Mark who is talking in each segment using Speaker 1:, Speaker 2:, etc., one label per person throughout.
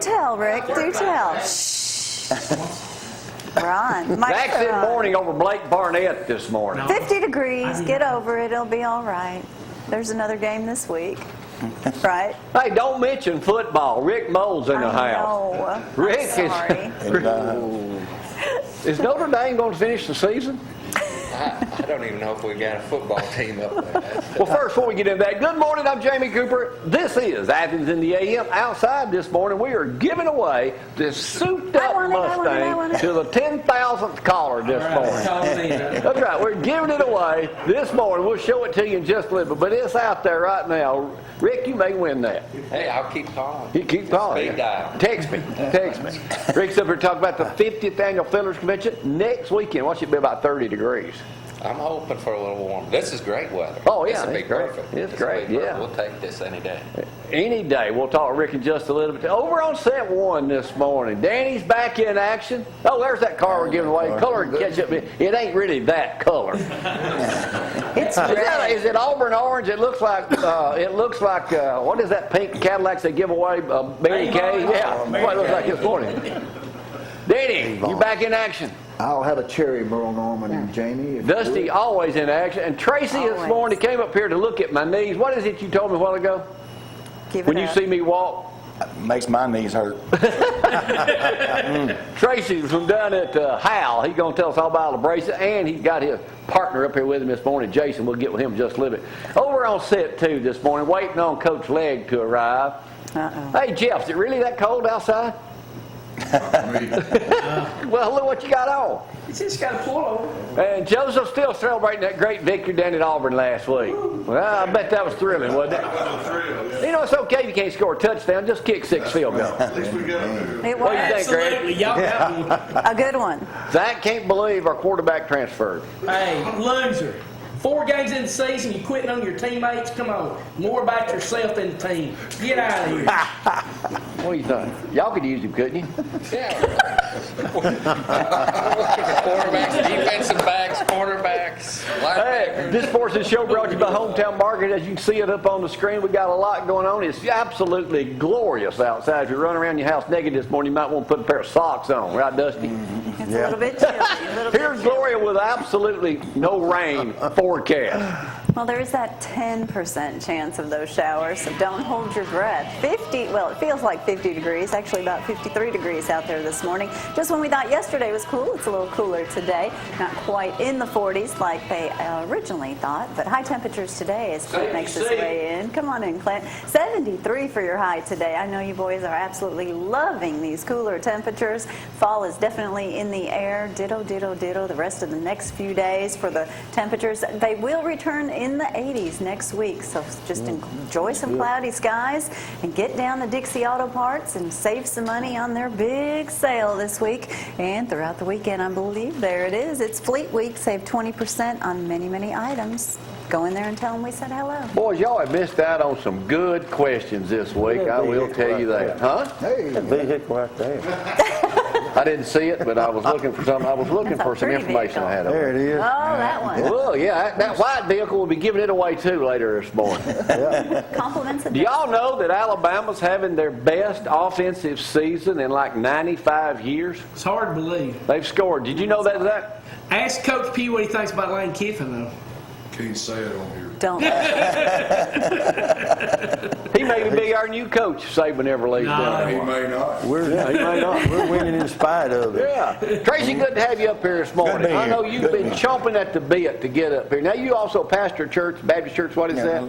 Speaker 1: tell, Rick. Do tell. Shh. Ron.
Speaker 2: Zack said morning over Blake Barnett this morning.
Speaker 1: 50 degrees. Get over it. It'll be all right. There's another game this week. Right?
Speaker 2: Hey, don't mention football. Rick Mould's in the house.
Speaker 1: No.
Speaker 2: Rick
Speaker 1: sorry.
Speaker 2: Is Notre Dame going to finish the season?
Speaker 3: I don't even know if we got a football team up there.
Speaker 2: Well, first, before we get into that, good morning. I'm Jamie Cooper. This is Athens in the AM. Outside this morning, we are giving away this souped-up Mustang to the 10,000th caller this morning. That's right. We're giving it away this morning. We'll show it to you in just a little bit, but it's out there right now. Rick, you may win that.
Speaker 3: Hey, I'll keep calling.
Speaker 2: You keep calling.
Speaker 3: Speed dial.
Speaker 2: Text me. Rick's up here talking about the 50th Annual Fillers Convention next weekend. Watch it be about 30 degrees.
Speaker 3: I'm hoping for a little warm. This is great weather.
Speaker 2: Oh, yeah.
Speaker 3: This will be perfect.
Speaker 2: It's great, yeah.
Speaker 3: We'll take this any day.
Speaker 2: Any day. We'll talk to Rick in just a little bit. Over on set one this morning, Danny's back in action. Oh, there's that car we're giving away. Color and catch up. It ain't really that color.
Speaker 1: It's red.
Speaker 2: Is it Auburn orange? It looks like what is that pink Cadillacs they give away? Mary Kay? Yeah, what it looks like this morning. Danny, you back in action.
Speaker 4: I'll have a cherry, Merle Norman and Jamie.
Speaker 2: Dusty always in action. And Tracy this morning came up here to look at my knees. What is it you told me a while ago? When you see me walk?
Speaker 5: Makes my knees hurt.
Speaker 2: Tracy from down at Hal. He's going to tell us all about the bracelet. And he's got his partner up here with him this morning, Jason. We'll get with him in just a little bit. Over on set 2 this morning, waiting on Coach Legg to arrive. Hey, Jeff, is it really that cold outside? Well, look what you got on.
Speaker 6: It's just got a pullover.
Speaker 2: And Joseph's still celebrating that great victory down at Auburn last week. Well, I bet that was thrilling, wasn't it? You know, it's okay if you can't score a touchdown. Just kick 6 field goals.
Speaker 6: At least we got to.
Speaker 1: It
Speaker 2: What
Speaker 1: was
Speaker 2: do you think, Greg?
Speaker 6: Absolutely. Y'all got
Speaker 1: a good one.
Speaker 2: Zack can't believe our quarterback transferred.
Speaker 6: me. Hey, loser. 4 games in the season, you quitting on your teammates? Come on. More about yourself than the team. Get out of here.
Speaker 2: What do you think? Y'all could use him, couldn't you?
Speaker 3: Yeah. Quarterbacks, defensive backs, quarterbacks,
Speaker 2: Hey, this portion of the show brought to you by Hometown Market. As you can see it up on the screen, we got a lot going on. It's absolutely glorious outside. If you run around your house naked this morning, you might want to put a pair of socks on, right, Dusty?
Speaker 1: It's a little bit chilly.
Speaker 2: Here's Gloria with absolutely no rain forecast.
Speaker 1: Well, there is that 10% chance of those showers, so don't hold your breath. It feels like 50 degrees, actually about 53 degrees out there this morning. Just when we thought yesterday was cool, it's a little cooler today. Not quite in the 40s like they originally thought, but high temperatures today as Clint makes his way in. Come on in, Clint. 73 for your high today. I know you boys are absolutely loving these cooler temperatures. Fall is definitely in the air. Ditto, ditto, ditto the rest of the next few days for the temperatures. They will return in the 80s next week, so just enjoy some cloudy skies and get down to Dixie Auto Parts and save some money on their big sale this week and throughout the weekend. I believe there it is. It's Fleet Week. Save 20% on many, many items. Go in there and tell them we said hello.
Speaker 2: Boys, y'all have missed out on some good questions this week. I will tell you that. Huh?
Speaker 4: Hey,
Speaker 5: That vehicle right there.
Speaker 2: I didn't see it, but I was looking for something. I was looking for some information I had on
Speaker 5: There
Speaker 2: it.
Speaker 5: it is.
Speaker 1: Oh, that one.
Speaker 2: Well, yeah, that white vehicle will be giving it away too later this morning.
Speaker 1: Compliments.
Speaker 2: Do y'all know that Alabama's having their best offensive season in like 95 years?
Speaker 6: It's hard to believe.
Speaker 2: They've scored. Did you know that, Zack?
Speaker 6: Ask Coach Pugh what he thinks about Lane Kiffin, though.
Speaker 7: Can't say it on here.
Speaker 1: Don't.
Speaker 2: He may be our new coach, Saban ever leaves down
Speaker 7: He
Speaker 2: here.
Speaker 7: may not.
Speaker 2: Yeah, he may not.
Speaker 5: We're winning in spite of it.
Speaker 2: Yeah. Tracy, good to have you up here this morning.
Speaker 5: Good to be
Speaker 2: I know
Speaker 5: here.
Speaker 2: you've been chomping at the bit to get up here. Now, you also pastor a church, Baptist church, what is that?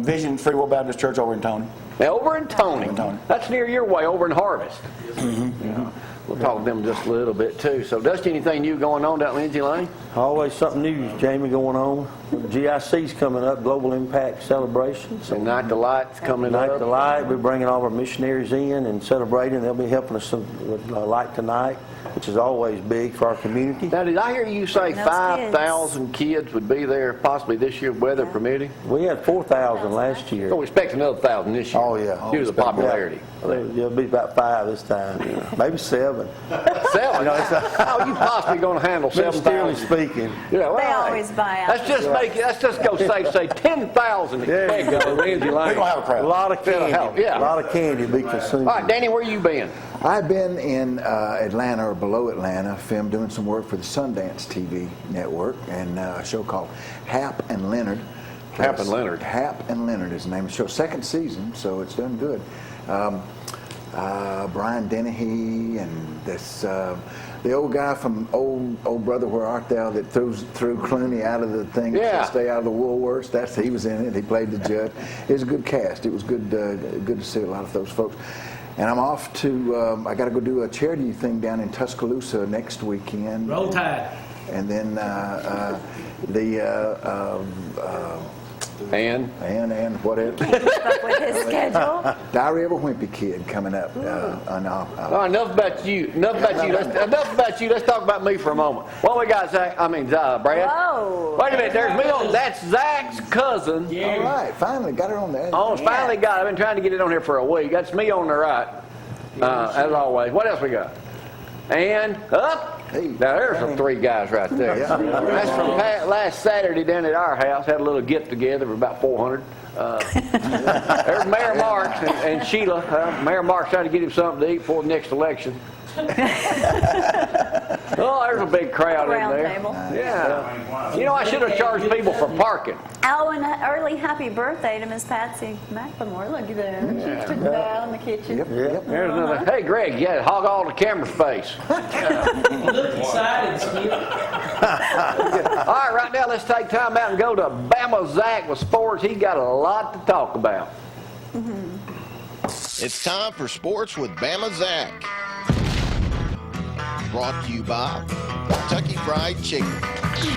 Speaker 5: Vision Free Will Baptist Church over in Tony.
Speaker 2: Now, over in Tony.
Speaker 5: Tony.
Speaker 2: That's near your way, over in Harvest. Yeah. We'll talk to them just a little bit, too. So, Dusty, anything new going on down Lindsay Lane?
Speaker 8: Always something new, Jamie, going on. GIC's coming up, Global Impact Celebration.
Speaker 2: So, Night the Light's coming
Speaker 8: Night
Speaker 2: up.
Speaker 8: the Light, we're bringing all of our missionaries in and celebrating. They'll be helping us with Light Tonight, which is always big for our community.
Speaker 2: Now, did I hear you say
Speaker 1: Bring those
Speaker 2: 5,000 kids would be there possibly this year, weather permitting?
Speaker 8: We had 4,000 last year.
Speaker 2: So, we expect another 1,000 this year.
Speaker 5: Oh, yeah.
Speaker 2: Due to the popularity.
Speaker 8: It'll be about 5 this time, maybe 7.
Speaker 2: 7? How are you possibly going to handle
Speaker 8: Sincerely
Speaker 2: 7,000?
Speaker 8: speaking.
Speaker 2: Yeah, well,
Speaker 1: They always buy out.
Speaker 2: Let's just go safe, say 10,000 at Legg, Lindsay
Speaker 5: We're
Speaker 2: Lane.
Speaker 5: gonna have a
Speaker 8: A
Speaker 5: crowd.
Speaker 8: lot of candy.
Speaker 2: help, yeah.
Speaker 8: A lot of candy to be consumed.
Speaker 2: All right, Danny, where you been?
Speaker 4: I've been in Atlanta or below Atlanta, doing some work for the Sundance TV network and a show called Hap and Leonard.
Speaker 2: Hap and Leonard.
Speaker 4: Hap and Leonard is the name of the show. Second season, so it's done good. Brian Dennehy and this the old guy from old Brother Where Art Thou that threw Clooney out of the thing to stay out of the Woolworths. He was in it. He played the judge. It was a good cast. It was good to see a lot of those folks. And I'm off to I got to go do a charity thing down in Tuscaloosa next weekend.
Speaker 6: Roll Tide.
Speaker 4: And then
Speaker 2: And
Speaker 4: whatever.
Speaker 1: Keep up with his schedule.
Speaker 4: Diary of a Wimpy Kid coming up.
Speaker 2: all right, enough about you. Enough about you. Let's talk about me for a moment. What we got, Zach? Brad.
Speaker 1: Whoa.
Speaker 2: Wait a minute. There's me on. That's Zach's cousin.
Speaker 4: All right, finally got her on there.
Speaker 2: Oh, finally got it. I've been trying to get it on here for a week. That's me on the right, as always. What else we got? And up.
Speaker 4: Hey.
Speaker 2: Now there's some 3 guys right there.
Speaker 4: Yeah.
Speaker 2: That's from last Saturday down at our house. Had a little get together of about 400. There's Mayor Marks and Sheila. Mayor Marks trying to get him something to eat before the next election. Oh, there's a big crowd in
Speaker 1: Round
Speaker 2: there.
Speaker 1: table.
Speaker 2: Yeah. You know, I should have charged people for parking.
Speaker 1: Oh, and an early happy birthday to Miss Patsy McLemore. Look at there. She's sitting down in the kitchen.
Speaker 4: Yep.
Speaker 2: There's another. Hey, Greg, yeah, hog all the camera's face.
Speaker 6: You look excited, Skip.
Speaker 2: All right, right now let's take time out and go to Bama Zack with sports. He got a lot to talk about.
Speaker 9: It's time for Sports with Bama Zack. Brought to you by Kentucky Fried Chicken.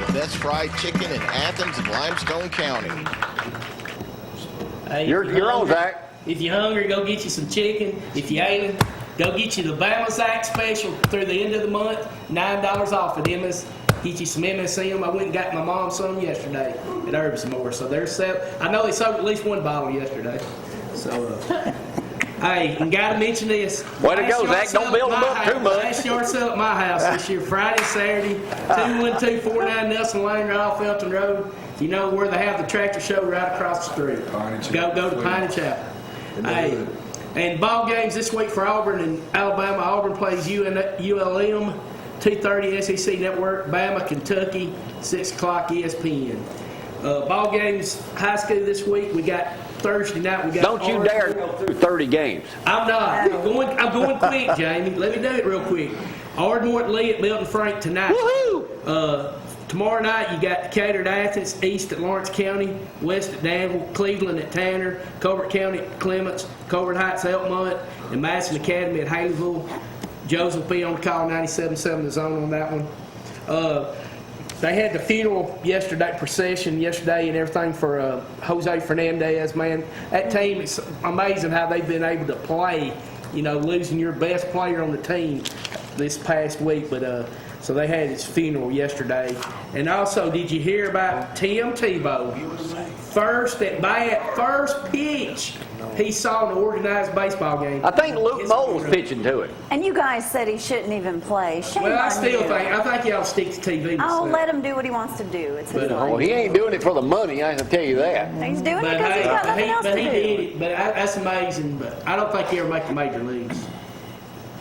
Speaker 9: The best fried chicken in Athens and Limestone County.
Speaker 6: Hey,
Speaker 2: You're
Speaker 6: if you're
Speaker 2: on,
Speaker 6: hungry-
Speaker 2: Zach.
Speaker 6: If you're hungry, go get you some chicken. If you ain't, go get you the Bama Zack special through the end of the month. $9 off at MS. Get you some MSM. I went and got my mom some yesterday at Herbsmore. So they're I know they sold at least 1 bottle yesterday. So, hey, and gotta mention this.
Speaker 2: Way to go, Zach. Don't build them up too much.
Speaker 6: Last yard sale at my house this year, Friday, Saturday, 21249 Nelson Lane, right off Elton Road. You know where they have the tractor show right across the street. Go to Piney Chapel. Hey, and ball games this week for Auburn and Alabama. Auburn plays ULM, 2:30 SEC Network. Bama, Kentucky, 6 o'clock ESPN. Ball games, high school this week. We got Thursday night. We got.
Speaker 2: Don't you dare go through 30 games.
Speaker 6: I'm not. I'm going quick, Jamie. Let me do it real quick. Ardmore at Lee at Milton Frank tonight.
Speaker 2: Woohoo!
Speaker 6: Tomorrow night, you got Decatur at Athens, East at Lawrence County, West at Danville, Cleveland at Tanner, Colbert County at Clements, Colbert Heights at Elkmont, and Madison Academy at Haleyville. Joseph will be on the call, 97.7 the zone on that one. They had the funeral procession yesterday and everything for Jose Fernandez, man. That team, it's amazing how they've been able to play, losing your best player on the team this past week. But so they had his funeral yesterday. And also, did you hear about Tim Tebow? First at bat, first pitch he saw in the organized baseball game.
Speaker 2: I think Luke Mould was pitching to it.
Speaker 1: And you guys said he shouldn't even play. Shame
Speaker 6: Well, I
Speaker 1: on
Speaker 6: still
Speaker 1: you.
Speaker 6: think y'all stick to TV.
Speaker 1: Oh,
Speaker 6: myself.
Speaker 1: let him do what he wants to do. It's his
Speaker 6: But,
Speaker 1: life.
Speaker 2: Well, he ain't doing it for the money, I can tell you that.
Speaker 1: He's doing it
Speaker 6: But
Speaker 1: because he's got
Speaker 6: hey,
Speaker 1: nothing else to
Speaker 6: he
Speaker 1: do.
Speaker 6: did it. But that's amazing. But I don't think he ever make the major leagues.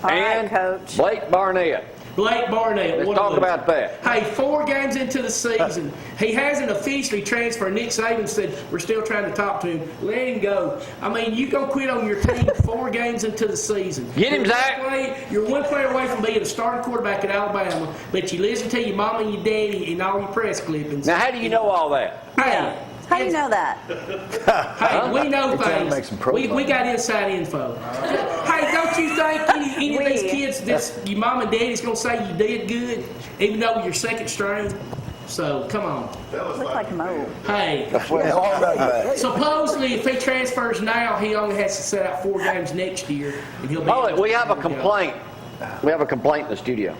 Speaker 1: All right,
Speaker 2: And
Speaker 1: Coach.
Speaker 2: Blake Barnett.
Speaker 6: Blake Barnett.
Speaker 2: Let's
Speaker 6: what a
Speaker 2: talk
Speaker 6: loser.
Speaker 2: about that.
Speaker 6: Hey, 4 games into the season, he hasn't officially transferred. Nick Saban said, we're still trying to talk to him. Let him go. I mean, you go quit on your team 4 games into the season.
Speaker 2: Get him, Zach.
Speaker 6: You're 1 player away from being a starting quarterback at Alabama, but you listen to your mama and your daddy in all your press clippings.
Speaker 2: Now, how do you know all that?
Speaker 6: Hey,
Speaker 1: How do you know that?
Speaker 6: Hey, we know
Speaker 4: They're trying to make some
Speaker 6: things. We got inside info. Hey, don't you think any of these kids, your mom and daddy's going to say you did good, even though you're second string? So, come on.
Speaker 1: Look like Mould.
Speaker 6: Hey,
Speaker 5: All right.
Speaker 6: supposedly if he transfers now, he only has to set out 4 games next year, and he'll be.
Speaker 2: Oh, we have a complaint. We have a complaint in the studio.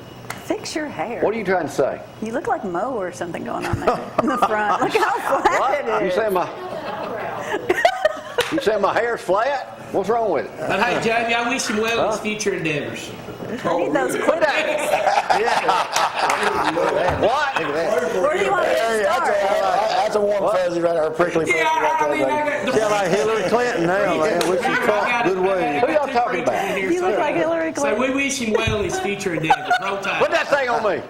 Speaker 1: Fix your hair.
Speaker 2: What are you trying to say?
Speaker 1: You look like Mo or something going on there in the front. Look how flat
Speaker 2: What?
Speaker 1: it
Speaker 2: You
Speaker 1: is.
Speaker 2: saying Say my hair's flat? What's wrong with it?
Speaker 6: But hey, Jamie, I wish him well in his future endeavors.
Speaker 1: I need those clip
Speaker 2: What?
Speaker 1: Where do you want me to start?
Speaker 5: That's a warm fuzzy right there, a prickly fuzzy right there.
Speaker 8: Sound like Hillary Clinton now, man. Which is good way.
Speaker 2: Who y'all talking about?
Speaker 1: You look like Hillary
Speaker 6: So
Speaker 1: Clinton.
Speaker 6: we wish him well in his future endeavors. Roll Tide.
Speaker 2: Put that thing on me.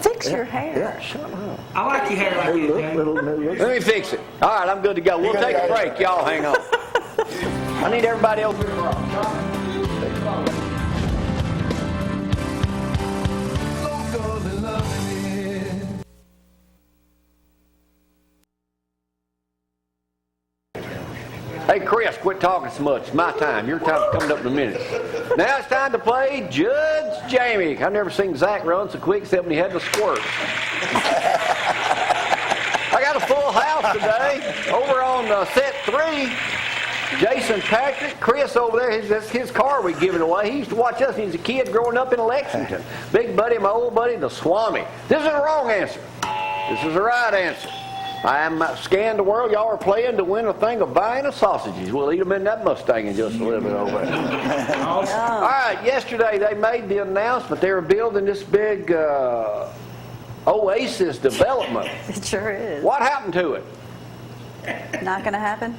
Speaker 1: Fix your hair.
Speaker 8: Yeah, shut up.
Speaker 6: I like your hair like
Speaker 8: New
Speaker 6: that,
Speaker 8: look,
Speaker 6: Jamie.
Speaker 8: little new look.
Speaker 2: Let me fix it. All right, I'm good to go. We'll take a break. Y'all hang on. I need everybody else. Hey, Chris, quit talking so much. It's my time. Your time's coming up in a minute. Now it's time to play Judge Jamie. I've never seen Zack run so quick except when he had to squirt. I got a full house today. Over on set 3, Jason Patrick, Chris over there, that's his car we giving away. He used to watch us when he was a kid growing up in Lexington. Big buddy, my old buddy, the Swami. This is the wrong answer. This is the right answer. I am scanned the world. Y'all are playing to win a thing of Vienna sausages. We'll eat them in that Mustang in just a little bit over there. All right, yesterday they made the announcement they were building this big Oasis development.
Speaker 1: It sure is.
Speaker 2: What happened to it?
Speaker 1: Not going to happen?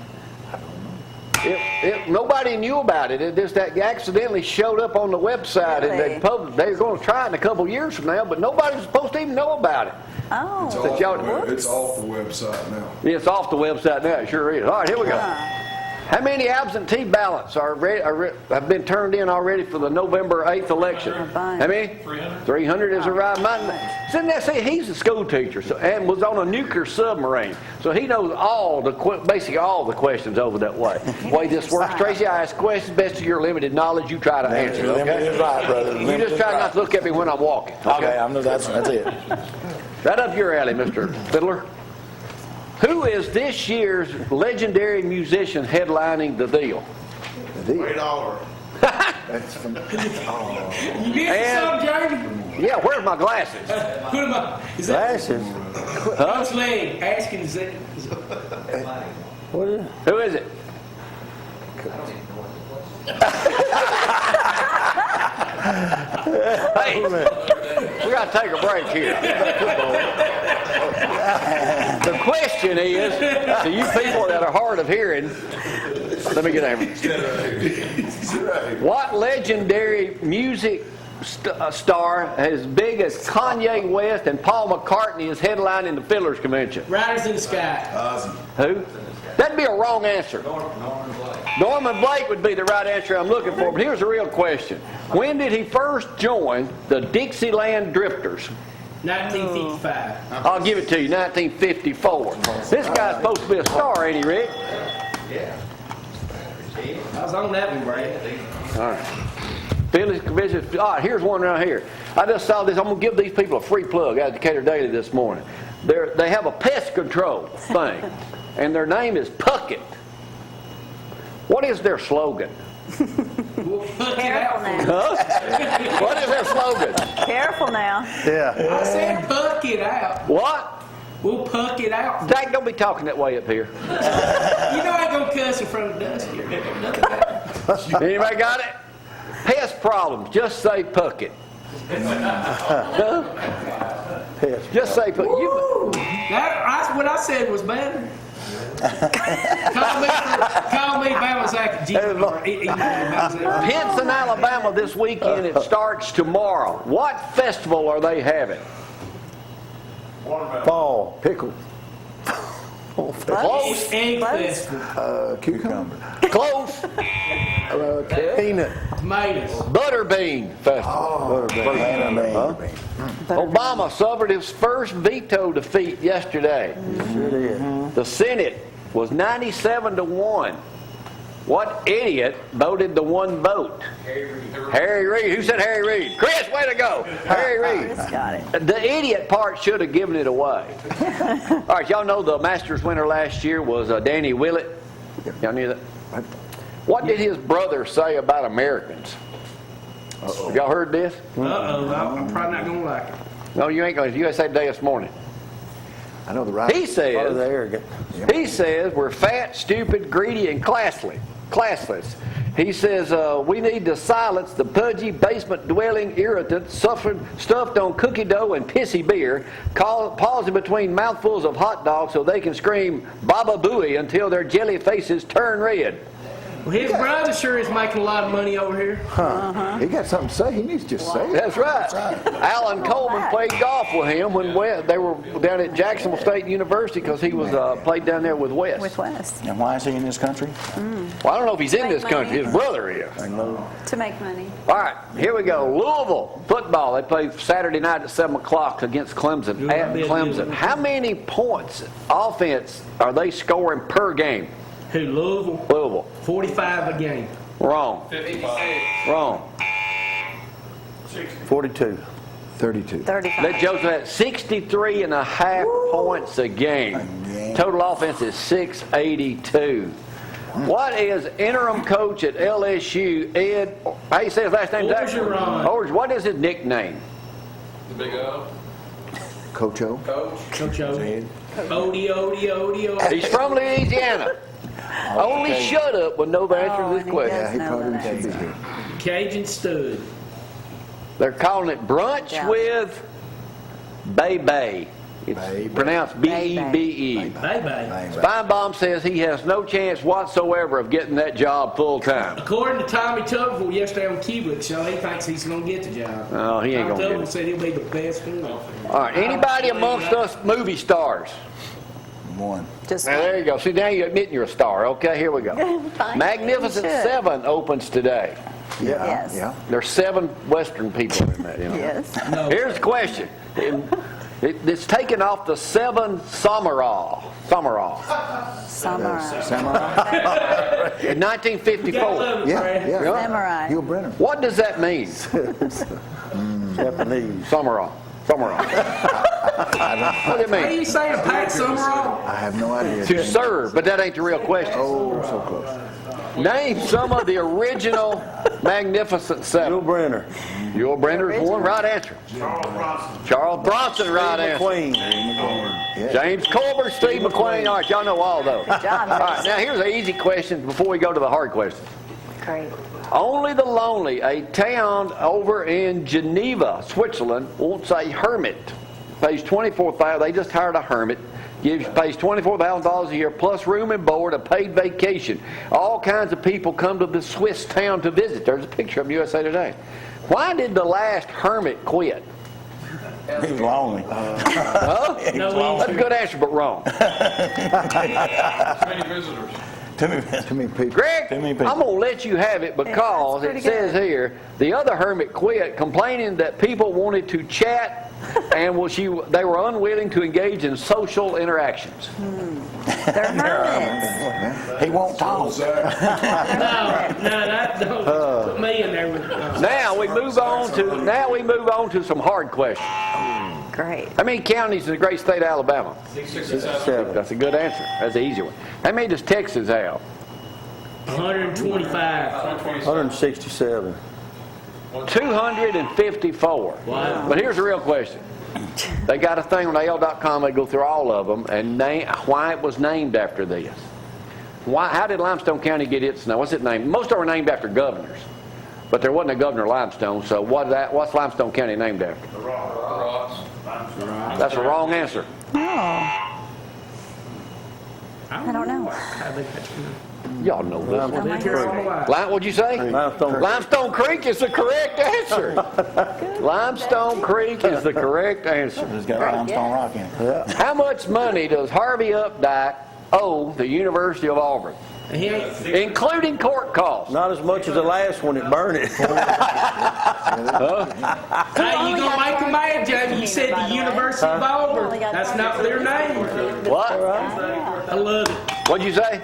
Speaker 2: Nobody knew about it. It just that accidentally showed up on the website,
Speaker 1: Really?
Speaker 2: and they were going to try it in a couple years from now, but nobody's supposed to even know about it.
Speaker 1: Oh.
Speaker 7: It's off the website now.
Speaker 2: It's off the website now. It sure is. All right, here we go. How many absentee ballots have been turned in already for the November 8th election? How many? 300. 300 is a right. He's a school teacher and was on a nuclear submarine, so he knows basically all the questions over that way. The way this works, Tracy, I ask questions best of your limited knowledge. You try to answer. Okay?
Speaker 5: Limited right, brother.
Speaker 2: You just try not to look at me when I'm walking.
Speaker 5: Okay, I know that's it.
Speaker 2: Right up your alley, Mr. Fiddler. Who is this year's legendary musician headlining the deal?
Speaker 3: $3.
Speaker 4: That's from.
Speaker 6: You get some, Jamie?
Speaker 2: Yeah, where's my glasses?
Speaker 6: Put them up.
Speaker 8: Glasses?
Speaker 6: Coach Legg asking Zack.
Speaker 8: What is it?
Speaker 2: Who is it? Hey, we got to take a break here. The question is, to you people that are hard of hearing, let me get over. What legendary music star as big as Kanye West and Paul McCartney is headlining the Fiddlers Convention?
Speaker 6: Riders in the Sky.
Speaker 2: Who? That'd be a wrong answer. Norman Blake would be the right answer I'm looking for, but here's the real question. When did he first join the Dixieland Drifters?
Speaker 6: 1955.
Speaker 2: I'll give it to you, 1954. This guy's supposed to be a star, ain't he, Rick?
Speaker 6: I was on that one, Brad.
Speaker 2: All right. Phillies Convention. All right, here's one right here. I just saw this. I'm going to give these people a free plug out of Decatur Daily this morning. They have a pest control thing, and their name is Puckett. What is their slogan?
Speaker 6: We'll puck it
Speaker 1: Careful
Speaker 6: out.
Speaker 1: now.
Speaker 2: Huh? What is their slogan?
Speaker 1: Careful now.
Speaker 8: Yeah.
Speaker 6: I said puck it out.
Speaker 2: What?
Speaker 6: We'll puck it out.
Speaker 2: Zack, don't be talking that way up here.
Speaker 6: You know I ain't gonna cuss in front of Dusty.
Speaker 2: Anybody got it? Pest problems. Just say Puckett. Huh? Just say Puckett.
Speaker 6: What I said was better. Call me Bama Zack.
Speaker 2: Vinson, Alabama this weekend. It starts tomorrow. What festival are they having?
Speaker 8: Fall.
Speaker 4: Pickle.
Speaker 2: Close.
Speaker 6: Egg festival.
Speaker 4: Cucumber.
Speaker 2: Close.
Speaker 8: Peanut.
Speaker 6: Tomatoes.
Speaker 2: Butterbean Festival. Obama suffered his first veto defeat yesterday.
Speaker 8: Sure did.
Speaker 2: The Senate was 97-1. What idiot voted the one vote? Harry Reid. Who said Harry Reid? Chris, way to go. Harry Reid.
Speaker 1: Chris got it.
Speaker 2: The idiot part should have given it away. All right, y'all know the Masters winner last year was Danny Willett. Y'all knew that? What did his brother say about Americans? Have y'all heard this?
Speaker 6: I'm probably not gonna like it.
Speaker 2: No, you ain't going to. USA Today this morning.
Speaker 4: I know the right.
Speaker 2: He says we're fat, stupid, greedy, and classless. He says we need to silence the pudgy, basement-dwelling irritants stuffed on cookie dough and pissy beer, pausing between mouthfuls of hot dogs so they can scream "Baba Booey" until their jelly faces turn red.
Speaker 6: Well, his brother sure is making a lot of money over here.
Speaker 4: He got something to say. He needs to just say it.
Speaker 2: That's right. Alan Coleman played golf with him when they were down at Jacksonville State University because he was played down there with West.
Speaker 1: With West.
Speaker 5: And why is he in this country?
Speaker 2: Well, I don't know if he's in this country.
Speaker 1: money.
Speaker 2: His brother is.
Speaker 1: To make money.
Speaker 2: All right, here we go. Louisville football. They play Saturday night at 7 o'clock against Clemson at Clemson. How many points offense are they scoring per game?
Speaker 6: Who, Louisville?
Speaker 2: Louisville.
Speaker 6: 45 a game.
Speaker 2: Wrong.
Speaker 3: 56.
Speaker 2: Wrong.
Speaker 8: 42.
Speaker 4: 32.
Speaker 1: 35.
Speaker 2: Let Joseph at 63.5 points a game. Total offense is 682. What is interim coach at LSU, Ed? How you say his last name?
Speaker 6: Orgeron.
Speaker 2: What is his nickname?
Speaker 3: The Big O.
Speaker 4: Coach O.
Speaker 6: Coach O. Odie.
Speaker 2: He's from Louisiana. Only shut up would know the answer to this
Speaker 1: he
Speaker 2: question.
Speaker 1: does.
Speaker 4: He
Speaker 1: No,
Speaker 4: probably
Speaker 1: that
Speaker 4: should be
Speaker 1: is
Speaker 4: here.
Speaker 6: Cajun stud.
Speaker 2: They're calling it brunch
Speaker 1: Yeah.
Speaker 2: with Bebe. It's
Speaker 4: Bebe.
Speaker 2: pronounced B-E-B-E.
Speaker 6: Bye-bye.
Speaker 2: Feinbaum says he has no chance whatsoever of getting that job full time.
Speaker 6: According to Tommy Tuberville yesterday on Cubic Show, he thinks he's going to get the job.
Speaker 2: No, he ain't
Speaker 6: Tommy
Speaker 2: gonna
Speaker 6: Tuberville
Speaker 2: get it.
Speaker 6: said he'll be the best one.
Speaker 2: All right, anybody amongst us movie stars?
Speaker 5: One.
Speaker 1: Just
Speaker 2: Now, there you go. See, now you're admitting you're a star. Okay, here we go.
Speaker 1: Fine.
Speaker 2: Magnificent
Speaker 1: You should.
Speaker 2: Seven opens today.
Speaker 4: Yeah.
Speaker 1: Yes.
Speaker 4: Yeah.
Speaker 2: There's 7 Western people in that. You know?
Speaker 1: Yes.
Speaker 2: Here's the question. It's taken off the 7 Samurai.
Speaker 1: Samurai.
Speaker 4: Samurai.
Speaker 2: In 1954.
Speaker 4: Yeah.
Speaker 1: Samurai.
Speaker 2: Yeah.
Speaker 4: Yul Brynner.
Speaker 2: What does that mean?
Speaker 8: Japanese.
Speaker 2: Samurai. What does it
Speaker 6: What are
Speaker 2: mean?
Speaker 6: you saying, Pat Summerall?
Speaker 4: I have no idea.
Speaker 2: To serve, but that ain't the real question.
Speaker 4: Oh, so close.
Speaker 2: Name some of the original Magnificent Seven.
Speaker 8: Yul Brynner.
Speaker 2: Yul Brynner's one right answer. Charles Bronson, right answer.
Speaker 8: McQueen.
Speaker 2: James Corbett, Steve McQueen. All right, y'all know all those.
Speaker 1: Good job.
Speaker 2: All right, now here's an easy question before we go to the hard question.
Speaker 1: Great.
Speaker 2: Only the Lonely, a town over in Geneva, Switzerland, wants a hermit. Pays $24,000. They just hired a hermit. Pays $24,000 a year plus room and board, a paid vacation. All kinds of people come to the Swiss town to visit. There's a picture of USA Today. Why did the last hermit quit?
Speaker 5: He was lonely.
Speaker 2: Huh? That's a good answer, but wrong.
Speaker 3: Many visitors.
Speaker 5: Too many people.
Speaker 2: Greg,
Speaker 5: Too many
Speaker 2: I'm
Speaker 5: people.
Speaker 2: going to let you have it because
Speaker 1: Yeah,
Speaker 2: it
Speaker 1: that's
Speaker 2: says
Speaker 1: pretty
Speaker 2: here, the other hermit quit complaining that people wanted to chat and they were unwilling to engage in social interactions.
Speaker 1: They're hermits.
Speaker 5: He won't talk.
Speaker 6: Don't put me in there with.
Speaker 2: Now we move on to some hard questions.
Speaker 1: Great.
Speaker 2: How many counties in the great state of Alabama?
Speaker 8: 7.
Speaker 2: That's a good answer. That's the easy one. How many does Texas have?
Speaker 6: 125.
Speaker 8: 167.
Speaker 2: 254.
Speaker 6: Wow.
Speaker 2: But here's the real question. They got a thing on AL.com. They go through all of them and name why it was named after this. How did Limestone County get its name? What's it named? Most of them were named after governors, but there wasn't a governor of Limestone. So what's Limestone County named after?
Speaker 3: The Rocks.
Speaker 2: That's a wrong answer.
Speaker 1: Oh. I don't know.
Speaker 2: Y'all know this one.
Speaker 6: Been here all my life.
Speaker 2: What'd you say? Limestone Creek is the correct answer. Limestone Creek is the correct answer.
Speaker 5: It's got Limestone Rock in it.
Speaker 2: How much money does Harvey Updike owe the University of Auburn,
Speaker 6: He ain't.
Speaker 2: including court costs?
Speaker 8: Not as much as the last one that burned it.
Speaker 6: Hey, you gonna make them mad, Jamie? You said the University of Auburn. That's not their name.
Speaker 2: What?
Speaker 6: I love it.
Speaker 2: What'd you say?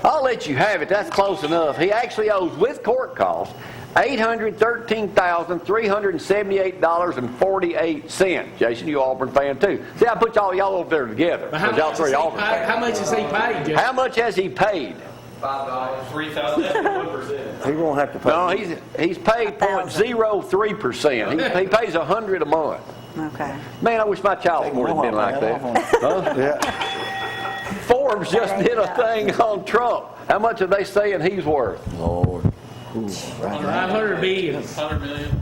Speaker 2: I'll let you have it. That's close enough. He actually owes, with court costs, $813,378.48. Jason, you Auburn fan too. See, I put y'all over there together.
Speaker 6: But how
Speaker 2: Y'all
Speaker 6: much,
Speaker 2: three Auburn fans.
Speaker 6: how much has he paid, Jamie?
Speaker 2: How much has he paid?
Speaker 3: $5. 3,000. 1%.
Speaker 8: He won't have to pay.
Speaker 2: No, he's paid 0.03%. He pays $100 a month.
Speaker 1: Okay.
Speaker 2: Man, I wish my child support had been like that. Huh?
Speaker 8: Yeah.
Speaker 2: Forbes just did a thing on Trump. How much are they saying he's worth?
Speaker 5: Lord.
Speaker 6: All right, 100 billion.
Speaker 3: 100 million.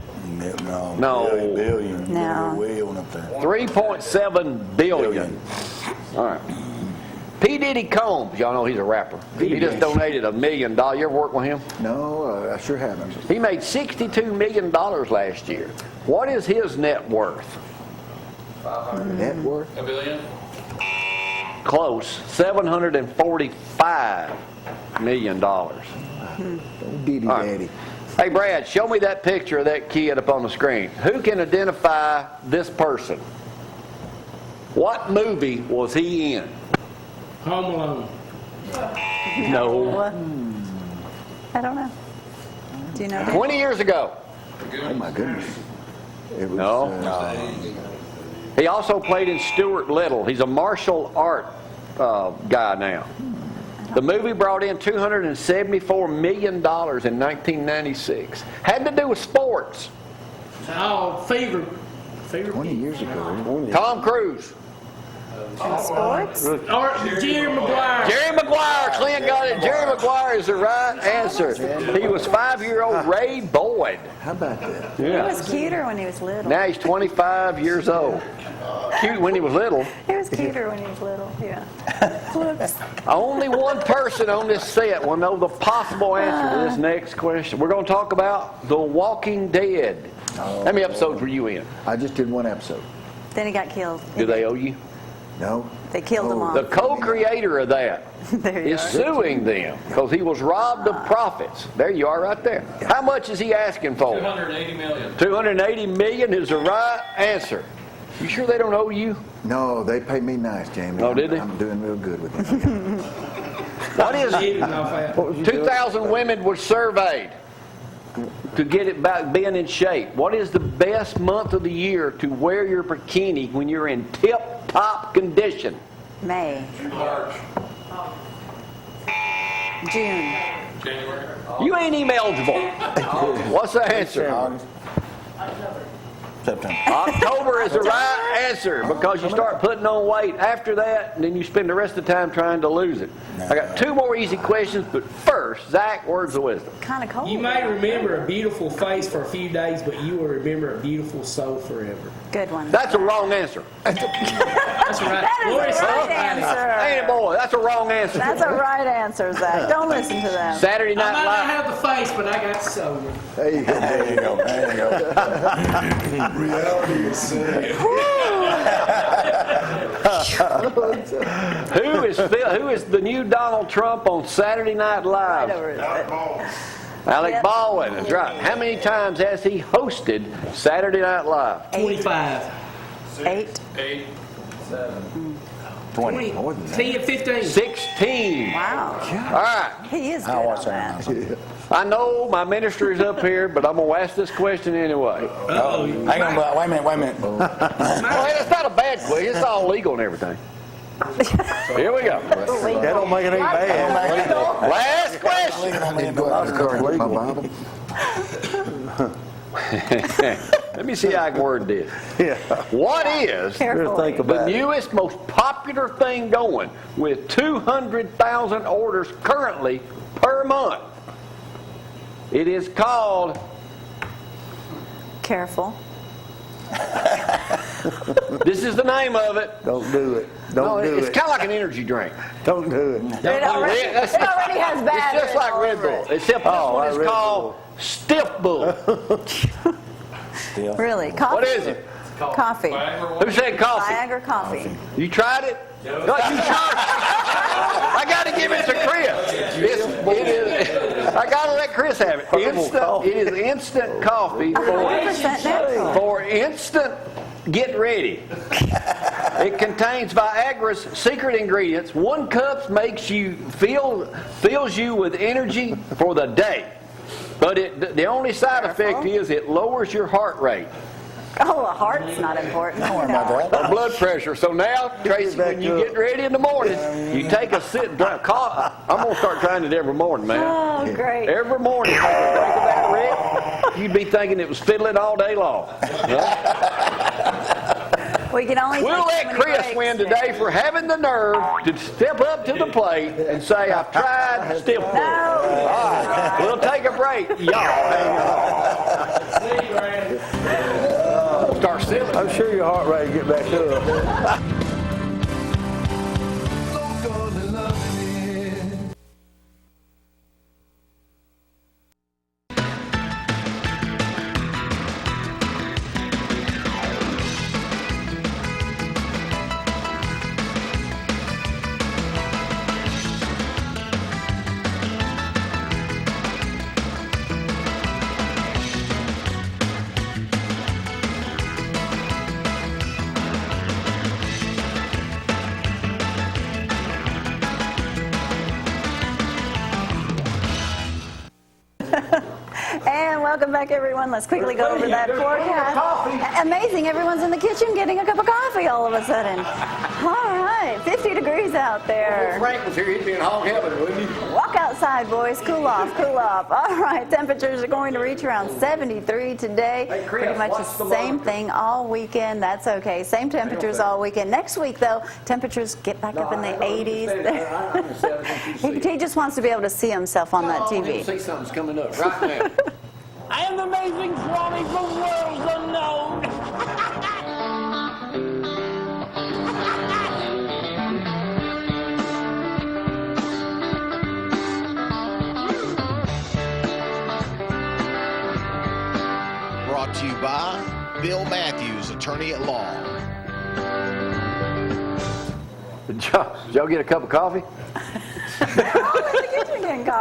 Speaker 2: No.
Speaker 5: Billion.
Speaker 1: No.
Speaker 5: Way on up there.
Speaker 2: 3.7 billion. All right. P. Diddy Combs, y'all know he's a rapper. He just donated $1 million. You ever work with him?
Speaker 4: No, I sure haven't.
Speaker 2: He made $62 million last year. What is his net worth?
Speaker 4: Net worth?
Speaker 3: $1 billion.
Speaker 2: Close. $745 million.
Speaker 4: Diddy
Speaker 2: All right.
Speaker 4: Daddy.
Speaker 2: Hey, Brad, show me that picture of that kid up on the screen. Who can identify this person? What movie was he in?
Speaker 6: Home Alone.
Speaker 2: No.
Speaker 1: I don't know. Do you know?
Speaker 2: 20 years ago.
Speaker 4: Oh my goodness. It was,
Speaker 2: No. He also played in Stuart Little. He's a martial art guy now. The movie brought in $274 million in 1996. Had to do with sports.
Speaker 6: Oh, Fever.
Speaker 4: 20 years ago.
Speaker 2: Tom Cruise.
Speaker 1: Sports?
Speaker 6: Or Jerry Maguire.
Speaker 2: Jerry Maguire. Clint got it. Jerry Maguire is the right answer. He was 5-year-old Ray Boyd.
Speaker 4: How about that?
Speaker 1: He was cuter when he was little.
Speaker 2: Now he's 25 years old. Cute when he was little.
Speaker 1: He was cuter when he was little, yeah. Whoops.
Speaker 2: Only one person on this set will know the possible answer to this next question. We're going to talk about The Walking Dead. How many episodes were you in?
Speaker 4: I just did one episode.
Speaker 1: Then he got killed.
Speaker 2: Do they owe you?
Speaker 4: No.
Speaker 1: They killed him off.
Speaker 2: The co-creator of that
Speaker 1: There you
Speaker 2: is
Speaker 1: are.
Speaker 2: suing them because he was robbed of profits. There you are right there. How much is he asking for?
Speaker 3: $280 million.
Speaker 2: $280 million is the right answer. You sure they don't owe you?
Speaker 4: No, they pay me nice, Jamie.
Speaker 2: Oh, did they?
Speaker 4: I'm doing real good with them.
Speaker 2: What is
Speaker 6: Eating off that.
Speaker 2: 2,000 women were surveyed to get it back being in shape. What is the best month of the year to wear your bikini when you're in tip-top condition?
Speaker 1: May.
Speaker 3: March.
Speaker 1: June.
Speaker 3: January.
Speaker 2: You ain't even eligible. What's the answer?
Speaker 5: August. September.
Speaker 2: October is the right answer because you start putting on weight after that, and then you spend the rest of the time trying to lose it. I got 2 more easy questions, but first, Zack, words of wisdom.
Speaker 1: Kind of cold.
Speaker 6: You may remember a beautiful face for a few days, but you will remember a beautiful soul forever.
Speaker 1: Good one.
Speaker 2: That's a wrong answer.
Speaker 6: That's right.
Speaker 1: That is
Speaker 6: Gloria
Speaker 1: the right
Speaker 6: Steinem.
Speaker 1: answer.
Speaker 2: Ain't it, boy? That's a wrong answer.
Speaker 1: That's a right answer, Zach. Don't listen to them.
Speaker 2: Saturday
Speaker 6: I might
Speaker 2: Night
Speaker 6: not
Speaker 2: Live.
Speaker 6: have the face, but I got the soul.
Speaker 4: There you go.
Speaker 5: There you go. There you go.
Speaker 7: Reality is sad.
Speaker 2: Who is the new Donald Trump on Saturday Night Live?
Speaker 1: Right over his head.
Speaker 2: Alec
Speaker 1: Yep.
Speaker 2: Baldwin is right. How many times has he hosted Saturday Night Live?
Speaker 6: 25.
Speaker 1: 8.
Speaker 3: 8.
Speaker 5: 20.
Speaker 4: More than that.
Speaker 6: 10, 15.
Speaker 2: 16.
Speaker 1: Wow.
Speaker 2: All right.
Speaker 1: He is good
Speaker 5: I'll
Speaker 1: on
Speaker 5: watch that.
Speaker 1: that.
Speaker 2: I know my minister's up here, but I'm going to ask this question anyway.
Speaker 6: Uh-oh.
Speaker 5: Hang on, wait a minute.
Speaker 2: Well, it's not a bad question. It's all legal and everything. Here we go.
Speaker 8: That don't make it any bad.
Speaker 2: Last question.
Speaker 4: Go out to the car and get my Bible.
Speaker 2: Let me see how I can word this.
Speaker 8: Yeah.
Speaker 2: What is
Speaker 1: Careful.
Speaker 8: Think
Speaker 2: the
Speaker 8: about it.
Speaker 2: newest, most popular thing going with 200,000 orders currently per month? It is called
Speaker 1: Careful.
Speaker 2: this is the name of it.
Speaker 8: Don't do it. Don't do
Speaker 2: it's
Speaker 8: it.
Speaker 2: kind of like an energy drink.
Speaker 8: Don't do it.
Speaker 1: It already has batteries.
Speaker 2: It's just like
Speaker 1: all
Speaker 2: Red
Speaker 1: over
Speaker 2: Bull,
Speaker 1: it.
Speaker 2: except this
Speaker 8: Oh,
Speaker 2: one
Speaker 8: like
Speaker 2: is
Speaker 8: Red
Speaker 2: called Stiff Bull.
Speaker 1: Really? Coffee?
Speaker 2: What is it?
Speaker 1: Coffee.
Speaker 2: Who said coffee?
Speaker 1: Viagra coffee.
Speaker 2: You tried it? No, you tried it. I got to give it to Chris. I got to let Chris have it. It is instant coffee
Speaker 1: 100% natural.
Speaker 2: for instant get ready. It contains Viagra's secret ingredients. 1 cup makes you fills you with energy for the day. But the only side effect is it lowers your heart rate.
Speaker 1: Oh, a heart's not important.
Speaker 5: Don't worry about that.
Speaker 2: Or blood pressure. So now, Tracy, when you get ready in the morning, you take a sip. I'm going to start trying it every morning, man.
Speaker 1: Oh, great.
Speaker 2: Every morning, take a drink of that Rick. You'd be thinking it was fiddling all day long. Huh?
Speaker 1: We can only
Speaker 2: We'll
Speaker 1: take so
Speaker 2: let
Speaker 1: many
Speaker 2: Chris
Speaker 1: breaks.
Speaker 2: win today for having the nerve to step up to the plate and say, I've tried, still pull.
Speaker 1: No.
Speaker 2: All right, we'll take a break. Y'all hang on.
Speaker 6: See you, Randy.
Speaker 2: Start silly.
Speaker 8: I'm sure your heart rate will get back up.
Speaker 1: And welcome back, everyone. Let's quickly go over that forecast. Amazing. Everyone's in the kitchen getting a cup of coffee all of a sudden. All right. 50 degrees out there.
Speaker 2: Frank was here, he'd be in hog heaven, wouldn't he?
Speaker 1: Walk outside, boys. Cool off, cool off. All right. Temperatures are going to reach around 73 today.
Speaker 2: Hey, Chris,
Speaker 1: Pretty much the same thing all weekend. That's okay. Same temperatures all weekend. Next week, though, temperatures get back up in the 80s. He just wants to be able to see himself on that TV.
Speaker 2: See something's coming up right now.
Speaker 10: I am the amazing Swami from worlds unknown.
Speaker 9: Brought to you by Bill Matthews, attorney at law.
Speaker 2: Did y'all get a cup of coffee?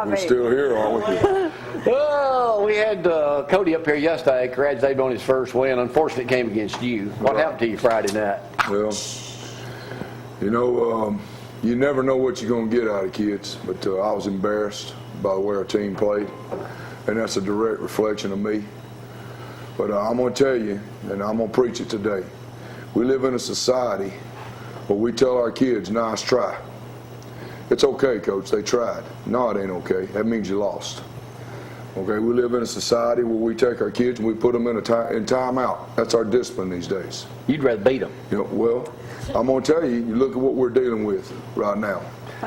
Speaker 7: We're still here, aren't we?
Speaker 2: Oh, we had Cody up here yesterday. Congratulated on his first win. Unfortunately, it came against you. What happened to you Friday night?
Speaker 7: Well, you know, you never know what you're going to get out of kids, but I was embarrassed by the way our team played, and that's a direct reflection of me. But I'm going to tell you, and I'm going to preach it today. We live in a society where we tell our kids, nice try. It's okay, coach, they tried. No, it ain't okay. That means you lost. Okay, we live in a society where we take our kids and we put them in timeout. That's our discipline these days.
Speaker 2: You'd rather beat them.
Speaker 7: You know, well, I'm going to tell you, you look at what we're dealing with right now.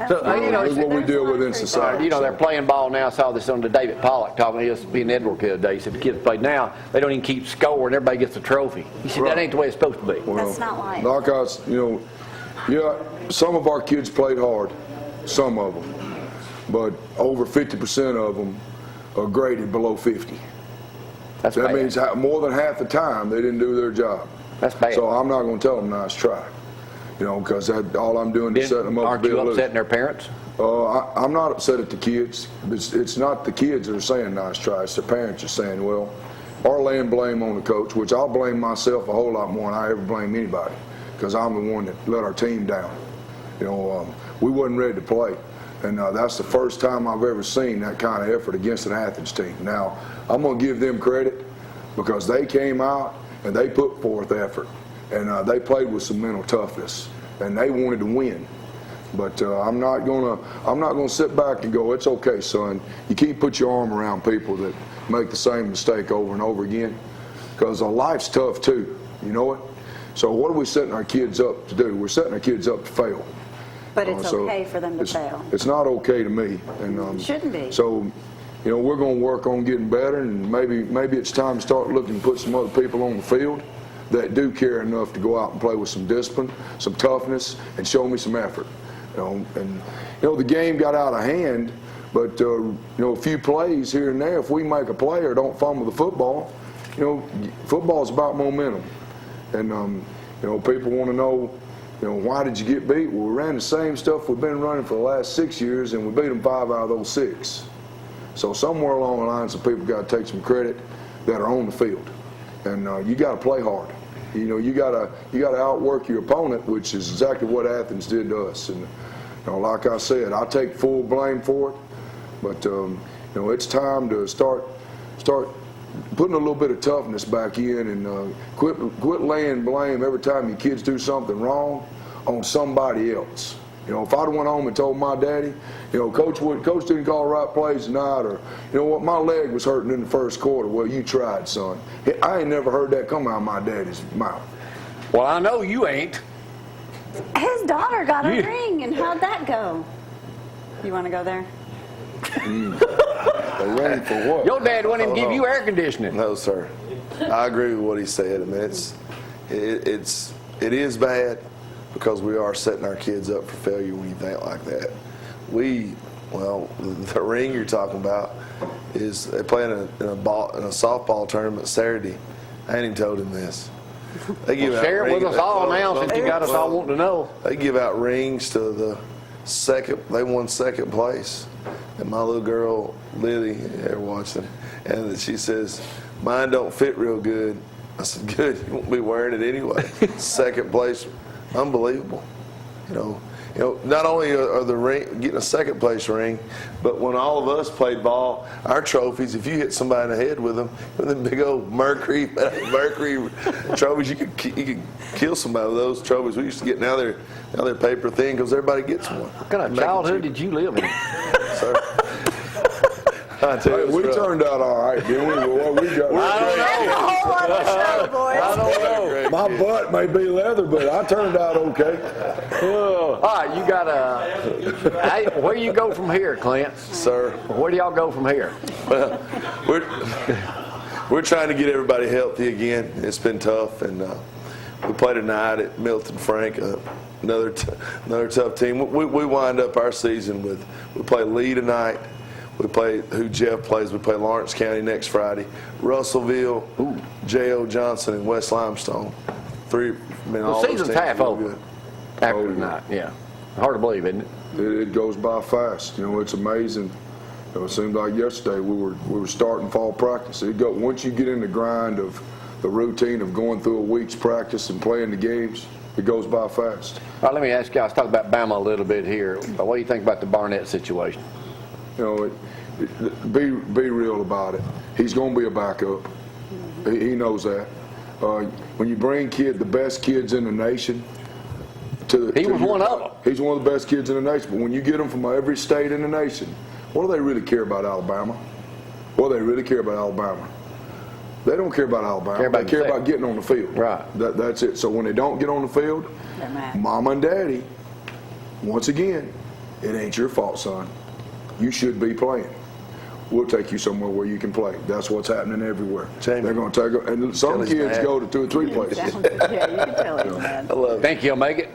Speaker 2: So,
Speaker 7: This is what we deal with in society.
Speaker 2: You know, they're playing ball now. I saw this on the David Pollock talking to us being Edward the other day. He said the kids play now, they don't even keep score and everybody gets a trophy. He said that ain't the way it's supposed to be.
Speaker 7: Well,
Speaker 1: That's not life.
Speaker 7: Like us, you know, yeah, some of our kids played hard, some of them, but over 50% of them are graded below 50.
Speaker 2: That
Speaker 7: means more than half the time they didn't do their job.
Speaker 2: That's bad.
Speaker 7: So I'm not going to tell them nice try, you know, because all I'm doing is setting them up.
Speaker 2: Aren't you upsetting their parents?
Speaker 7: I'm not upset at the kids. It's not the kids that are saying nice try. It's the parents that are saying, well, or laying blame on the coach, which I'll blame myself a whole lot more than I ever blame anybody, because I'm the one that let our team down. You know, we wasn't ready to play. And that's the first time I've ever seen that kind of effort against an Athens team. Now, I'm going to give them credit because they came out and they put forth effort. And they played with some mental toughness. And they wanted to win. But I'm not going to sit back and go, it's okay, son. You can't put your arm around people that make the same mistake over and over again. Because life's tough, too. You know it? So what are we setting our kids up to do? We're setting our kids up to fail.
Speaker 1: But it's okay for them to fail.
Speaker 7: It's not okay to me. And
Speaker 1: shouldn't be.
Speaker 7: So, you know, we're going to work on getting better, and maybe it's time to start looking to put some other people on the field that do care enough to go out and play with some discipline, some toughness, and show me some effort. You know, and you know the game got out of hand, but you know, a few plays here and there. If we make a play or don't fumble the football, you know, football is about momentum, and you know, people want to know. You know, why did you get beat? Well, we ran the same stuff we've been running for the last 6 years, and we beat them 5 out of those 6. So somewhere along the line, some people got to take some credit that are on the field, and you got to play hard. You know, you got to outwork your opponent, which is exactly what Athens did to us. And you know, like I said, I take full blame for it, but you know, it's time to start putting a little bit of toughness back in, and quit laying blame every time your kids do something wrong on somebody else. You know, if I'd went home and told my daddy, you know, coach didn't call the right plays tonight, or you know what, my leg was hurting in the first quarter. Well, you tried, son. I ain't never heard that come out of my daddy's mouth.
Speaker 2: Well, I know you ain't.
Speaker 1: His daughter got a ring, and how'd that go? You want to go there?
Speaker 7: A ring for what?
Speaker 2: Your dad wouldn't even give you air conditioning.
Speaker 11: No, sir. I agree with what he said. I mean, it is bad because we are setting our kids up for failure when you think like that. The ring you're talking about is they play in a softball tournament Saturday. I ain't even told him this. They give out
Speaker 2: share it with
Speaker 11: rings.
Speaker 2: us all now since you got us all wanting to know.
Speaker 11: They give out rings to the second. They won second place, and my little girl Lily, they're watching, and she says, "Mine don't fit real good." I said, "Good, you won't be wearing it anyway." Second place, unbelievable. You know, not only are the ring getting a second place ring, but when all of us played ball, our trophies, if you hit somebody in the head with them big old mercury trophies, you could kill somebody with those trophies. We used to get now they're paper thin because everybody gets one.
Speaker 2: What kind of childhood did you live in?
Speaker 11: Sir. I tell you,
Speaker 7: We turned out all right, didn't we? What we got?
Speaker 1: That's a whole other show, boys.
Speaker 2: I don't know.
Speaker 7: My butt may be leather, but I turned out okay.
Speaker 2: All right, you got a. Where you go from here, Clint?
Speaker 11: Sir.
Speaker 2: Where do y'all go from here?
Speaker 11: Well, we're trying to get everybody healthy again. It's been tough, and we play tonight at Milton Frank, another tough team. We wind up our season with we play Lee tonight. We play who Jeff plays. We play Lawrence County next Friday, Russellville, J.O. Johnson, and West Limestone.
Speaker 2: The season's half over after tonight. Yeah, hard to believe, isn't it?
Speaker 7: It goes by fast. You know, it's amazing. It seemed like yesterday we were starting fall practice. Once you get in the grind of the routine of going through a week's practice and playing the games, it goes by fast.
Speaker 2: All right, let me ask you. Let's talk about Bama a little bit here. What do you think about the Barnett situation?
Speaker 7: You know, be real about it. He's going to be a backup. He knows that. When you bring the best kids in the nation,
Speaker 2: he was one of them.
Speaker 7: He's one of the best kids in the nation. But when you get them from every state in the nation, what do they really care about Alabama? What do they really care about Alabama? They don't care about Alabama. They care about getting on the field.
Speaker 2: Right.
Speaker 7: That's it. So when they don't get on the field, Mama and Daddy, once again, it ain't your fault, son. You should be playing. We'll take you somewhere where you can play. That's what's happening everywhere.
Speaker 11: Jamie.
Speaker 7: They're going to take, and some kids go to 2 or 3 places.
Speaker 1: Yeah, you can tell he's mad.
Speaker 11: I love it.
Speaker 2: Think he'll make it?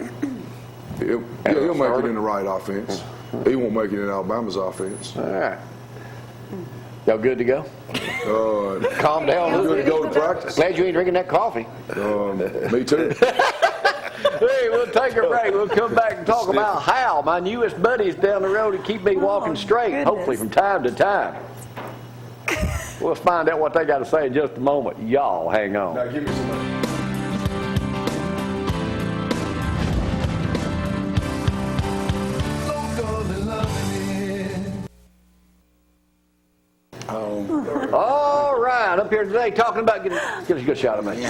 Speaker 7: He'll make it in the right offense. He won't make it in Alabama's offense.
Speaker 2: All right. Y'all good to go? Calm down.
Speaker 7: Good to go to practice.
Speaker 2: Glad you ain't drinking that coffee.
Speaker 7: Me too.
Speaker 2: Hey, we'll take a break. We'll come back and talk about how my newest buddies down the road to keep me walking straight, hopefully from time to time. We'll find out what they got to say in just a moment. Y'all hang on.
Speaker 7: Now give me some money.
Speaker 2: All right, up here today talking about get a good shot of me.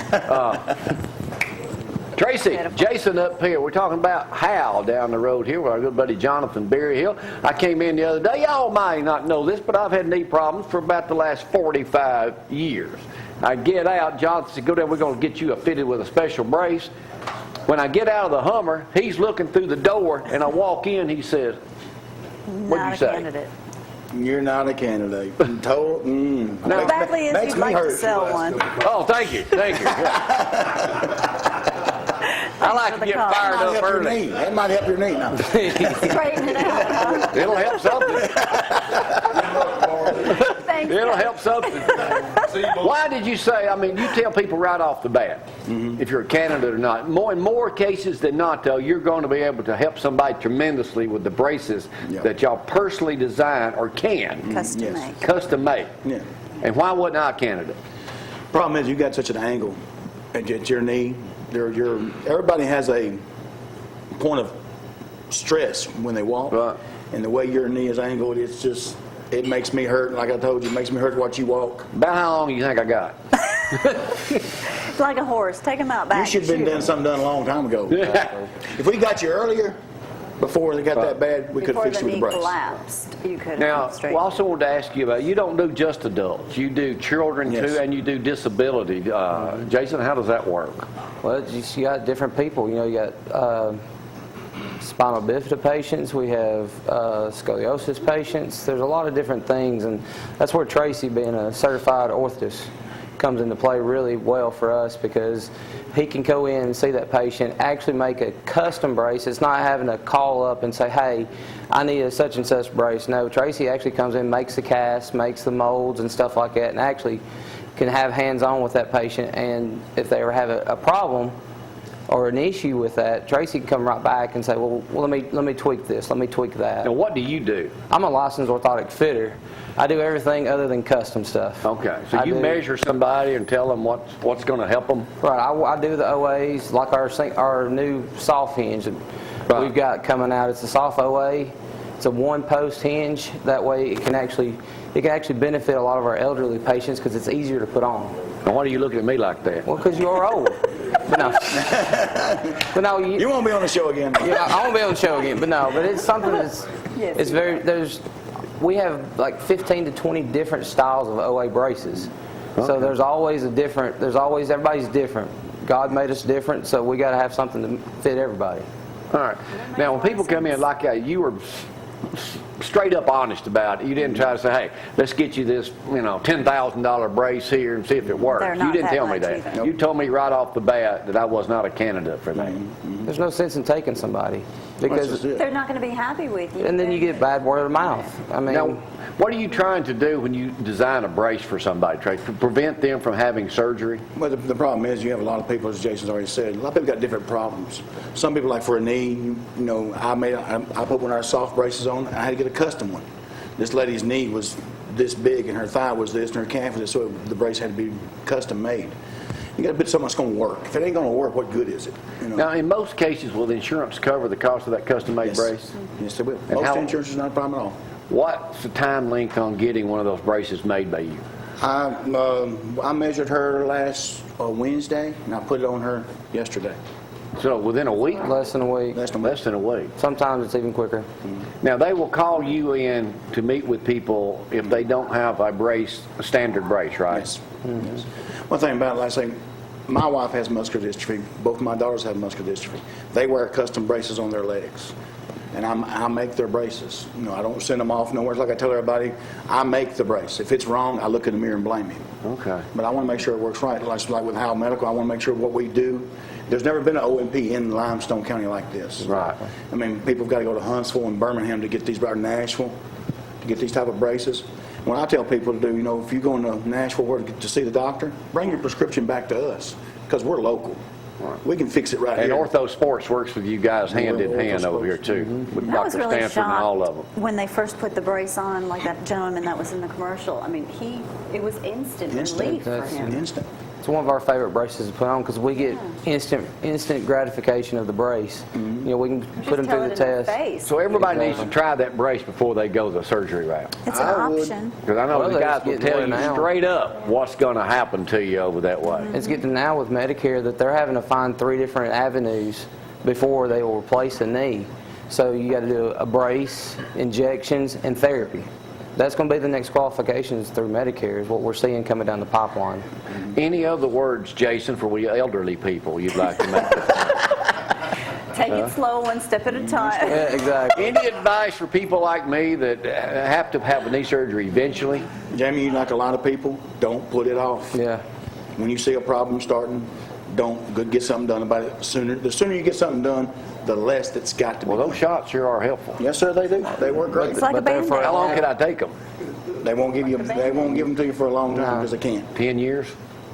Speaker 2: Tracy, Jason up here. We're talking about Hal down the road here with our good buddy Jonathan Berryhill. I came in the other day. Y'all might not know this, but I've had knee problems for about the last 45 years. I get out, Jonathan said, go down, we're going to get you fitted with a special brace. When I get out of the Hummer, he's looking through the door, and I walk in, he says, what'd you say?
Speaker 1: Candidate.
Speaker 5: You're not a candidate.
Speaker 1: How badly is you'd like to sell one?
Speaker 2: Oh, thank you. Thank you. I like to get fired up early.
Speaker 5: That might help your knee now.
Speaker 1: Straighten it out, huh?
Speaker 2: It'll help something.
Speaker 1: Thanks.
Speaker 2: It'll help something. Why did you say, I mean, you tell people right off the bat, if you're a candidate or not. In more cases than not, though, you're going to be able to help somebody tremendously with the braces that y'all personally design or can.
Speaker 1: Custom make.
Speaker 2: Custom make.
Speaker 5: Yeah.
Speaker 2: And why wasn't I a candidate?
Speaker 5: Problem is, you got such an angle at your knee. Everybody has a point of stress when they walk,
Speaker 2: Right.
Speaker 5: and the way your knee is angled, it makes me hurt. Like I told you, it makes me hurt to watch you walk.
Speaker 2: About how long do you think I got?
Speaker 1: It's like a horse. Take him out back.
Speaker 5: You should have been something done a long time ago. If we got you earlier, Before they got that bad, we could
Speaker 1: Before
Speaker 5: fix it
Speaker 1: the
Speaker 5: with the
Speaker 1: knee
Speaker 5: brace.
Speaker 1: collapsed, you could
Speaker 2: Now,
Speaker 1: have straight.
Speaker 2: I also wanted to ask you about, you don't do just adults. You do children
Speaker 5: Yes.
Speaker 2: too, and you do disability. Jason, how does that work?
Speaker 12: Well, you got different people. You know, you got spinal bifida patients. We have scoliosis patients. There's a lot of different things, and that's where Tracy, being a certified orthotist, comes into play really well for us, because he can go in and see that patient, actually make a custom brace. It's not having to call up and say, hey, I need a such and such brace. No, Tracy actually comes in, makes the casts, makes the molds and stuff like that, and actually can have hands-on with that patient. And if they ever have a problem or an issue with that, Tracy can come right back and say, well let me tweak this, let me tweak that.
Speaker 2: Now, what do you do?
Speaker 12: I'm a licensed orthotic fitter. I do everything other than custom stuff.
Speaker 2: Okay, so you measure somebody and tell them what's going to help them?
Speaker 12: Right, I do the OAs, like our new soft hinge that we've got coming out. It's a soft OA. It's a one-post hinge. That way it can actually benefit a lot of our elderly patients, because it's easier to put on.
Speaker 2: And why are you looking at me like that?
Speaker 12: Well, because you're old. But no,
Speaker 5: You won't be on the show again.
Speaker 12: Yeah, I won't be on the show again. But it's something that's it's very we have like 15 to 20 different styles of OA braces. Okay. So there's always everybody's different. God made us different, so we got to have something to fit everybody.
Speaker 2: All right. Now, when people come in like that, you were straight up honest about it. You didn't try to say, hey, let's get you this, $10,000 brace here and see if it works. You didn't tell me that. Nope. You told me right off the bat that I was not a candidate for that.
Speaker 12: Mm-hmm. There's no sense in taking somebody, because
Speaker 1: they're not going to be happy with you.
Speaker 12: And then you get bad word of mouth. I mean,
Speaker 2: now, what are you trying to do when you design a brace for somebody, Tracy, to prevent them from having surgery?
Speaker 5: Well, the problem is you have a lot of people, as Jason's already said, a lot of people got different problems. Some people, like for a knee, I put one of our soft braces on, and I had to get a custom one. This lady's knee was this big, and her thigh was this, and her calf was this, so the brace had to be custom made. You got to put something that's going to work. If it ain't going to work, what good is it?
Speaker 2: Now, in most cases, will the insurance cover the cost of that custom-made brace?
Speaker 5: Yes, they will.
Speaker 2: And
Speaker 5: Most insurance is not a problem at all.
Speaker 2: What's the time length on getting one of those braces made by you?
Speaker 5: I measured her last Wednesday, and I put it on her yesterday.
Speaker 2: So within a week?
Speaker 12: Less than a week.
Speaker 2: Less than a week.
Speaker 12: Sometimes it's even quicker.
Speaker 2: Now, they will call you in to meet with people if they don't have a standard brace, right?
Speaker 5: Yes. Mm-hmm. Yes. One thing about it, like I say, my wife has muscular dystrophy. Both of my daughters have muscular dystrophy. They wear custom braces on their legs, and I make their braces. I don't send them off nowhere. Like I tell everybody, I make the brace. If it's wrong, I look in the mirror and blame him.
Speaker 2: Okay.
Speaker 5: But I want to make sure it works right. Like with Howell Medical, I want to make sure what we do. There's never been an OMP in Limestone County like this.
Speaker 2: Right.
Speaker 5: I mean, people have got to go to Huntsville and Birmingham to get these, or Nashville, to get these type of braces. What I tell people to do, if you go into Nashville to see the doctor, bring your prescription back to us, because we're local. Right. We can fix it right here.
Speaker 2: And Ortho Sports works with you guys hand in hand over here too, with Dr. Stanford and all of them.
Speaker 1: When they first put the brace on, like that gentleman that was in the commercial, I mean, it was instant relief for him.
Speaker 5: Instant.
Speaker 12: It's one of our favorite braces to put on, because we get instant gratification of the brace. We can put them through the test.
Speaker 2: So everybody needs to try that brace before they go the surgery route.
Speaker 1: It's an option.
Speaker 2: Because I know the guys will tell you straight up what's going to happen to you over that way.
Speaker 12: It's getting now with Medicare that they're having to find 3 different avenues before they will replace a knee. So you got to do a brace, injections, and therapy. That's going to be the next qualifications through Medicare, is what we're seeing coming down the pipeline.
Speaker 2: Any other words, Jason, for we elderly people you'd like to make?
Speaker 1: Take it slow, one step at a time.
Speaker 12: Yeah, exactly.
Speaker 2: Any advice for people like me that have to have a knee surgery eventually?
Speaker 5: Jamie, like a lot of people, don't put it off.
Speaker 12: Yeah.
Speaker 5: When you see a problem starting, don't get something done about it sooner. The sooner you get something done, the less that's got to be.
Speaker 2: Well, those shots sure are helpful.
Speaker 5: Yes, sir, they do. They work great.
Speaker 1: It's like a Band-Aid.
Speaker 2: How long can I take them?
Speaker 5: They won't give them to you for a long time because they can't.
Speaker 2: 10 years?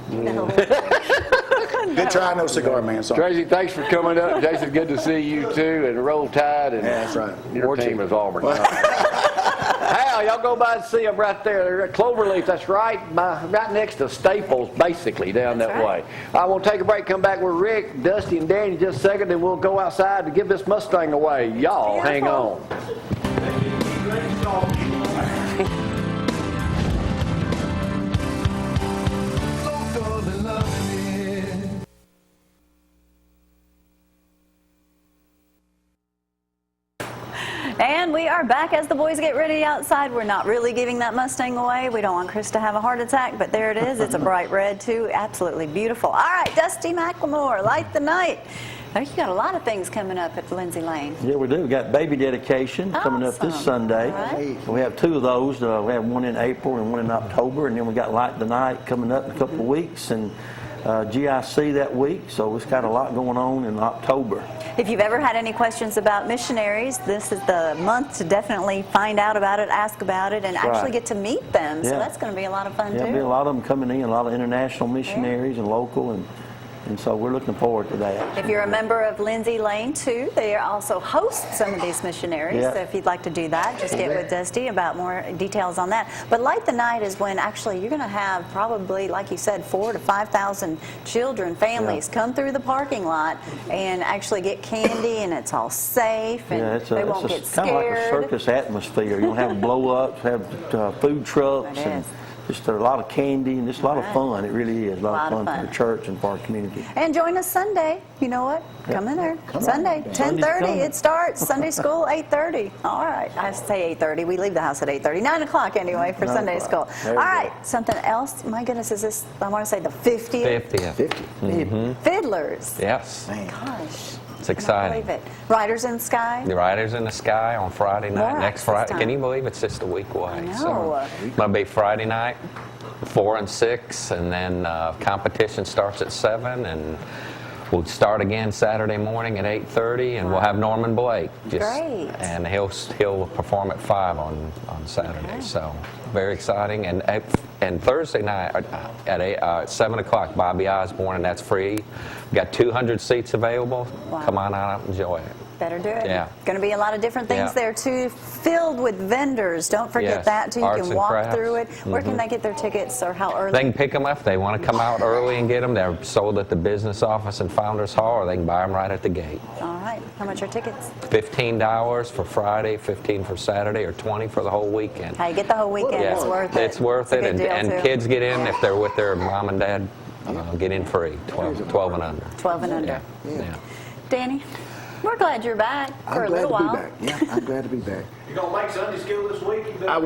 Speaker 1: No.
Speaker 5: Good try, no cigar, man. Sorry.
Speaker 2: Tracy, thanks for coming up. Jason, good to see you too. And Roll Tide. And
Speaker 5: yeah, that's right.
Speaker 2: Your team is Auburn. Hal, y'all go by and see them right there. They're at Cloverleaf. That's right next to Staples, basically, down that way. I will take a break, come back with Rick, Dusty, and Danny in just a second, and we'll go outside to give this Mustang away. Y'all hang on.
Speaker 1: And we are back as the boys get ready outside. We're not really giving that Mustang away. We don't want Chris to have a heart attack, but there it is. It's a bright red, too. Absolutely beautiful. All right, Dusty McLemore, Light the Night. Oh, you got a lot of things coming up at Lindsay Lane.
Speaker 8: Yeah, we do. We got baby dedication coming up this Sunday.
Speaker 1: Right.
Speaker 8: We have 2 of those. We have one in April and one in October, and then we got Light the Night coming up in a couple of weeks, and GIC that week. So it's got a lot going on in October.
Speaker 1: If you've ever had any questions about missionaries, this is the month to definitely find out about it, ask about it, and actually get to meet them. So that's going to be a lot of fun, too.
Speaker 8: There'll be a lot of them coming in, a lot of international missionaries and local, and so we're looking forward to that.
Speaker 1: If you're a member of Lindsay Lane, too, they also host some of these missionaries. So if you'd like to do that, just get with Dusty about more details on that. But Light the Night is when actually you're going to have probably, like you said, 4,000 to 5,000 children, families come through the parking lot and actually get candy, and it's all safe, and they won't get scared.
Speaker 8: It's kind of like a circus atmosphere. You'll have blow-ups, have food trucks, and just a lot of candy and just a lot of fun. It really is a lot of fun for the church and for our community.
Speaker 1: And join us Sunday. You know what? Come in there. Sunday, 10:30 it starts. Sunday school, 8:30. All right. I say 8:30. We leave the house at 8:30. 9 o'clock anyway for Sunday school. All right. Something else. My goodness, is this, I want to say the 50th?
Speaker 3: 50th.
Speaker 1: Fiddlers.
Speaker 3: Yes.
Speaker 1: Gosh.
Speaker 3: It's exciting.
Speaker 1: Believe it. Riders in the Sky.
Speaker 3: The Riders in the Sky on Friday night. Next Friday. Can you believe it's just a week away?
Speaker 1: I know.
Speaker 3: So it's going to be Friday night, 4 and 6, and then competition starts at 7, and we'll start again Saturday morning at 8:30, and we'll have Norman Blake.
Speaker 1: Great.
Speaker 3: And he'll perform at 5 on Saturday. So very exciting. And Thursday night at 7 o'clock, Bobby Osborne, and that's free. We've got 200 seats available. Come on out and enjoy it.
Speaker 1: Better do it.
Speaker 3: Yeah.
Speaker 1: Going to be a lot of different things there, too, filled with vendors. Don't forget that, too. You
Speaker 3: Arts
Speaker 1: can
Speaker 3: and
Speaker 1: walk
Speaker 3: crafts.
Speaker 1: through it. Where can they get their tickets, or how early?
Speaker 3: They can pick them up if they want to come out early and get them. They're sold at the business office and Founders Hall, or they can buy them right at the gate.
Speaker 1: All right. How much are tickets?
Speaker 3: $15 for Friday, $15 for Saturday, or $20 for the whole weekend.
Speaker 1: Hey, get the whole weekend.
Speaker 3: Yeah.
Speaker 1: It's worth it.
Speaker 3: It's worth it. And
Speaker 1: too.
Speaker 3: Kids get in if they're with their mom and dad. Get in free, 12 and under.
Speaker 1: 12 and under.
Speaker 3: Yeah.
Speaker 1: Danny, we're glad you're back for a little while.
Speaker 4: I'm glad to be back.
Speaker 5: You gonna make Sunday school this week?
Speaker 4: I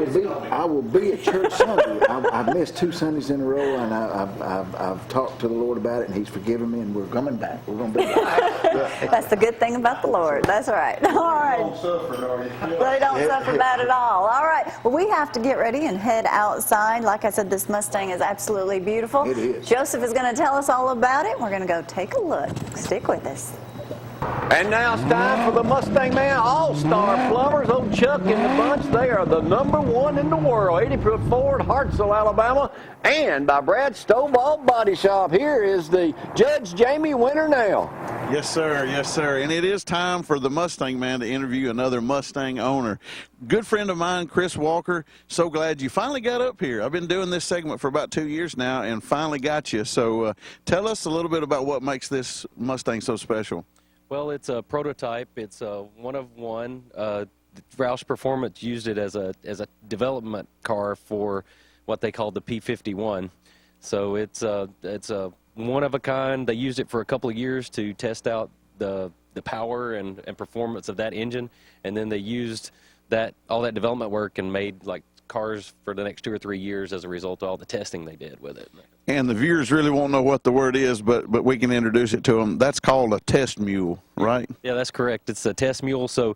Speaker 4: will be at church Sunday. I've missed 2 Sundays in a row, and I've talked to the Lord about it, and He's forgiven me, and we're coming back. We're going to be back.
Speaker 1: That's the good thing about the Lord. That's right. All right. They don't suffer bad at all. All right. Well, we have to get ready and head outside. Like I said, this Mustang is absolutely beautiful.
Speaker 4: It is.
Speaker 1: Joseph is going to tell us all about it. We're going to go take a look. Stick with us.
Speaker 2: And now it's time for the Mustang Man All-Star Plumbers. Old Chuck and the bunch, they are the #1 in the world. 80-foot Ford, Hartselle, Alabama, and by Brad Stovall Body Shop. Here is the Judge Jamie Winter now.
Speaker 13: Yes, sir. Yes, sir. And it is time for the Mustang Man to interview another Mustang owner. Good friend of mine, Chris Walker. So glad you finally got up here. I've been doing this segment for about 2 years now and finally got you. So tell us a little bit about what makes this Mustang so special.
Speaker 14: Well, it's a prototype. It's a one of one. Roush Performance used it as a development car for what they call the P51. So it's a one of a kind. They used it for a couple of years to test out the power and performance of that engine, and then they used all that development work and made like cars for the next 2 or 3 years as a result of all the testing they did with it.
Speaker 13: And the viewers really won't know what the word is, but we can introduce it to them. That's called a test mule, right?
Speaker 14: Yeah, that's correct. It's a test mule. So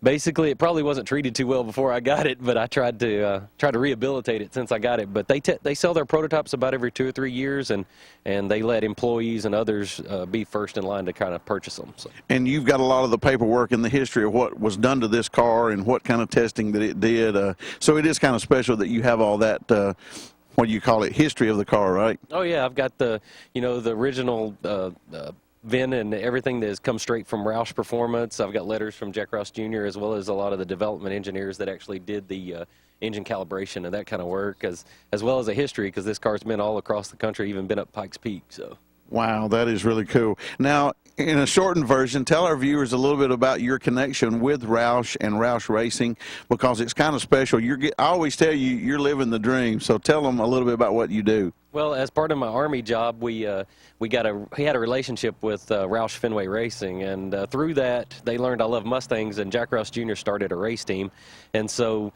Speaker 14: basically, it probably wasn't treated too well before I got it, but I tried to rehabilitate it since I got it. But they sell their prototypes about every 2 or 3 years, and they let employees and others be first in line to kind of purchase them. So.
Speaker 13: And you've got a lot of the paperwork and the history of what was done to this car and what kind of testing that it did. So it is kind of special that you have all that. What do you call it? History of the car, right?
Speaker 14: Oh yeah, I've got the original VIN and everything that has come straight from Roush Performance. I've got letters from Jack Rouse Jr. as well as a lot of the development engineers that actually did the engine calibration and that kind of work, as well as a history, because this car's been all across the country, even been up Pikes Peak. So. Wow,
Speaker 13: that is really cool. Now, in a shortened version, tell our viewers a little bit about your connection with Roush and Roush Racing, because it's kind of special. I always tell you, you're living the dream, so tell them a little bit about what you do.
Speaker 14: Well, as part of my Army job, he had a relationship with Roush Fenway Racing, and through that, they learned I love Mustangs, and Jack Roush Jr. started a race team. And so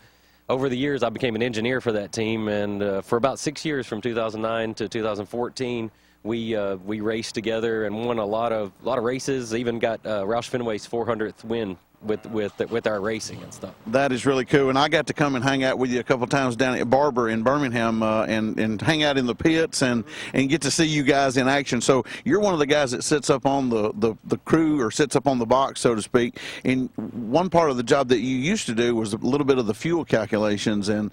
Speaker 14: over the years, I became an engineer for that team, and for about 6 years, from 2009 to 2014, we raced together and won a lot of races, even got Roush Fenway's 400th win with our racing and stuff.
Speaker 13: That is really cool, and I got to come and hang out with you a couple of times down at Barber in Birmingham, and hang out in the pits and get to see you guys in action. So you're one of the guys that sits up on the crew, or sits up on the box, so to speak. And one part of the job that you used to do was a little bit of the fuel calculations and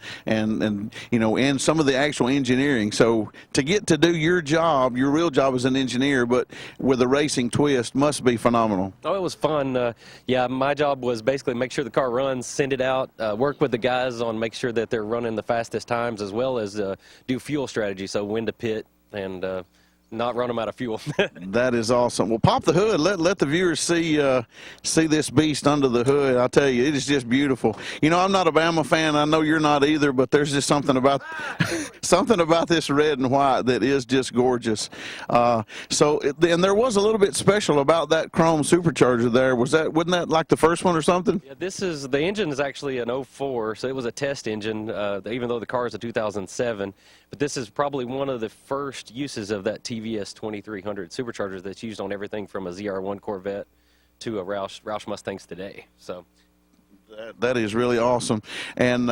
Speaker 13: you know, and some of the actual engineering. So to get to do your job, your real job as an engineer, but with a racing twist, must be phenomenal.
Speaker 14: Oh, it was fun. Yeah, my job was basically make sure the car runs, send it out, work with the guys on make sure that they're running the fastest times, as well as do fuel strategy, so when to pit and not run them out of fuel.
Speaker 13: That is awesome. Well, pop the hood. Let the viewers see this beast under the hood. I tell you, it is just beautiful. You know, I'm not a Bama fan. I know you're not either, but there's just something about this red and white that is just gorgeous. And there was a little bit special about that chrome supercharger there. Wasn't that like the first one or something?
Speaker 14: Yeah, the engine is actually an 04, so it was a test engine, even though the car is a 2007. But this is probably one of the first uses of that TVS 2300 supercharger that's used on everything from a ZR1 Corvette to a Roush Mustangs today. So
Speaker 13: that is really awesome. And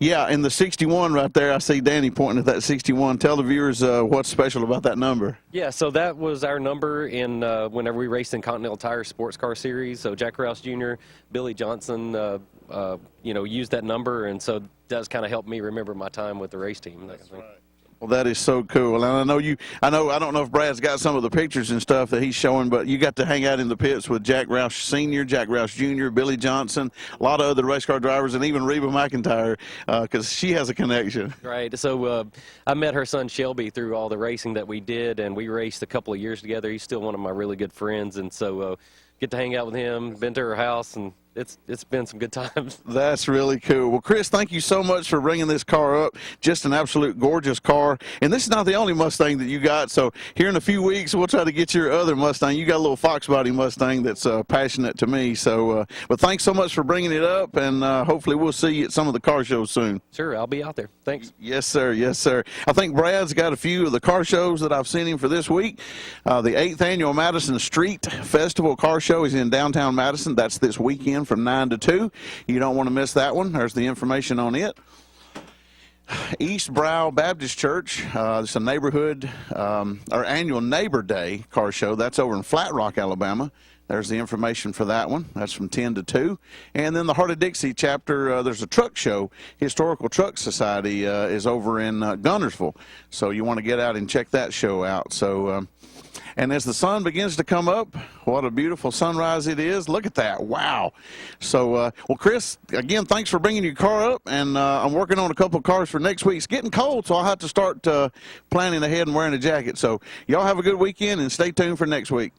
Speaker 13: yeah, in the 61 right there, I see Danny pointing at that 61. Tell the viewers what's special about that number.
Speaker 14: Yeah, so that was our number in whenever we raced in Continental Tire Sports Car Series. So Jack Roush Jr., Billy Johnson, you know, used that number, and so it does kind of help me remember my time with the race team. That's right.
Speaker 13: Well, that is so cool. And I don't know if Brad's got some of the pictures and stuff that he's showing, but you got to hang out in the pits with Jack Roush Sr., Jack Roush Jr., Billy Johnson, a lot of other race car drivers, and even Reba McIntyre, because she has a connection.
Speaker 14: Right. So I met her son Shelby through all the racing that we did, and we raced a couple of years together. He's still one of my really good friends, and so get to hang out with him, been to her house, and it's been some good times.
Speaker 13: That's really cool. Well, Chris, thank you so much for bringing this car up. Just an absolute gorgeous car. And this is not the only Mustang that you got. So here in a few weeks, we'll try to get your other Mustang. You got a little Fox body Mustang that's passionate to me. So, but thanks so much for bringing it up, and hopefully we'll see you at some of the car shows soon.
Speaker 14: Sure, I'll be out there. Thanks.
Speaker 13: Yes, sir. Yes, sir. I think Brad's got a few of the car shows that I've seen him for this week. The 8th Annual Madison Street Festival Car Show is in downtown Madison. That's this weekend from 9 to 2. You don't want to miss that one. There's the information on it. East Brow Baptist Church, it's a neighborhood, our annual Neighbor Day car show. That's over in Flat Rock, Alabama. There's the information for that one. That's from 10 to 2. And then the Heart of Dixie chapter, there's a truck show. Historical Truck Society is over in Gunnersville. So you want to get out and check that show out. So, and as the sun begins to come up, what a beautiful sunrise it is. Look at that. Wow. So, well, Chris, again, thanks for bringing your car up. And I'm working on a couple of cars for next week. It's getting cold, so I'll have to start planning ahead and wearing a jacket. So y'all have a good weekend and stay tuned for next week.